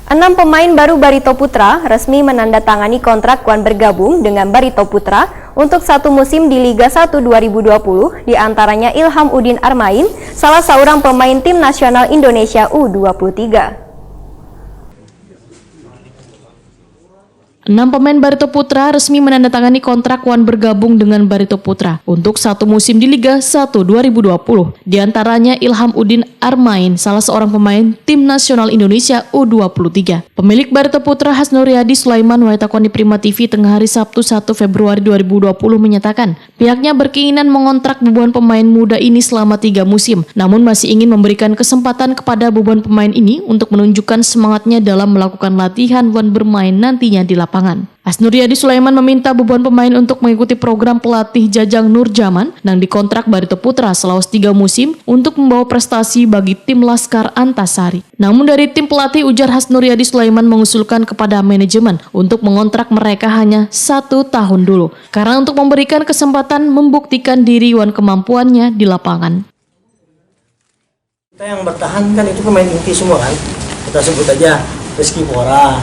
6 pemain baru Barito Putra resmi menandatangani kontrak bergabung dengan Barito Putra untuk satu musim di Liga 1 2020, diantaranya Ilham Udin Armain, salah seorang pemain tim nasional Indonesia U23. 6 pemain Barito Putra resmi menandatangani kontrak bergabung dengan Barito Putra untuk satu musim di Liga 1 2020. Di antaranya Ilham Udin Armain, salah seorang pemain tim nasional Indonesia U23. Pemilik Barito Putra Hasnuriadi Sulaiman Waitakoni Prima TV tengah hari Sabtu 1 Februari 2020 menyatakan pihaknya berkeinginan mengontrak bebuan pemain muda ini selama 3 musim, namun masih ingin memberikan kesempatan kepada bebuan pemain ini untuk menunjukkan semangatnya dalam melakukan latihan dan bermain nantinya di lapangan. Hasnuriadi Sulaiman meminta bebuan pemain untuk mengikuti program pelatih Jajang Nurjaman yang dikontrak Barito Putra selama 3 musim untuk membawa prestasi bagi tim Laskar Antasari. Namun dari tim pelatih, ujar Hasnuriadi Sulaiman mengusulkan kepada manajemen untuk mengontrak mereka hanya 1 tahun dulu, karena untuk memberikan kesempatan membuktikan diri dan kemampuannya di lapangan. Kita yang bertahan kan itu pemain inti semua kan, kita sebut aja Rizky Mora,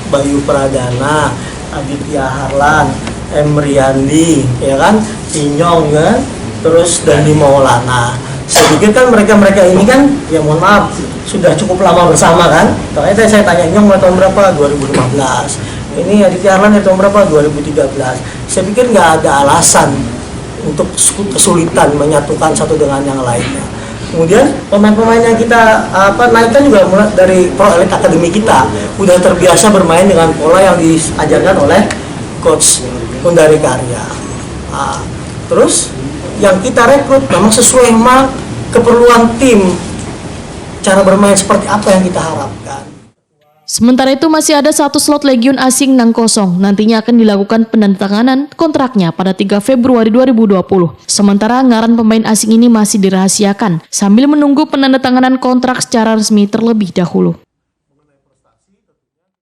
Bayu Pradana, Aditya Harlan, Emriandi, ya kan, Inyong kan, terus Dandi Maulana. Saya pikir kan mereka ini kan, ya mohon maaf, sudah cukup lama bersama kan. Makanya saya tanya Inyong tahun berapa? 2015. Ini Aditya Harlan tahun berapa? 2013. Saya pikir nggak ada alasan untuk kesulitan menyatukan satu dengan yang lainnya. Kemudian pemain-pemain yang kita naikkan juga mulai dari Pro Elite Academy kita udah terbiasa bermain dengan pola yang diajarkan oleh Coach Undari Karya. Terus yang kita rekrut memang sesuai sama keperluan tim, cara bermain seperti apa yang kita harapkan. Sementara itu masih ada 1 slot legion asing yang kosong. Nantinya akan dilakukan penandatanganan kontraknya pada 3 Februari 2020. Sementara ngaran pemain asing ini masih dirahasiakan sambil menunggu penandatanganan kontrak secara resmi terlebih dahulu.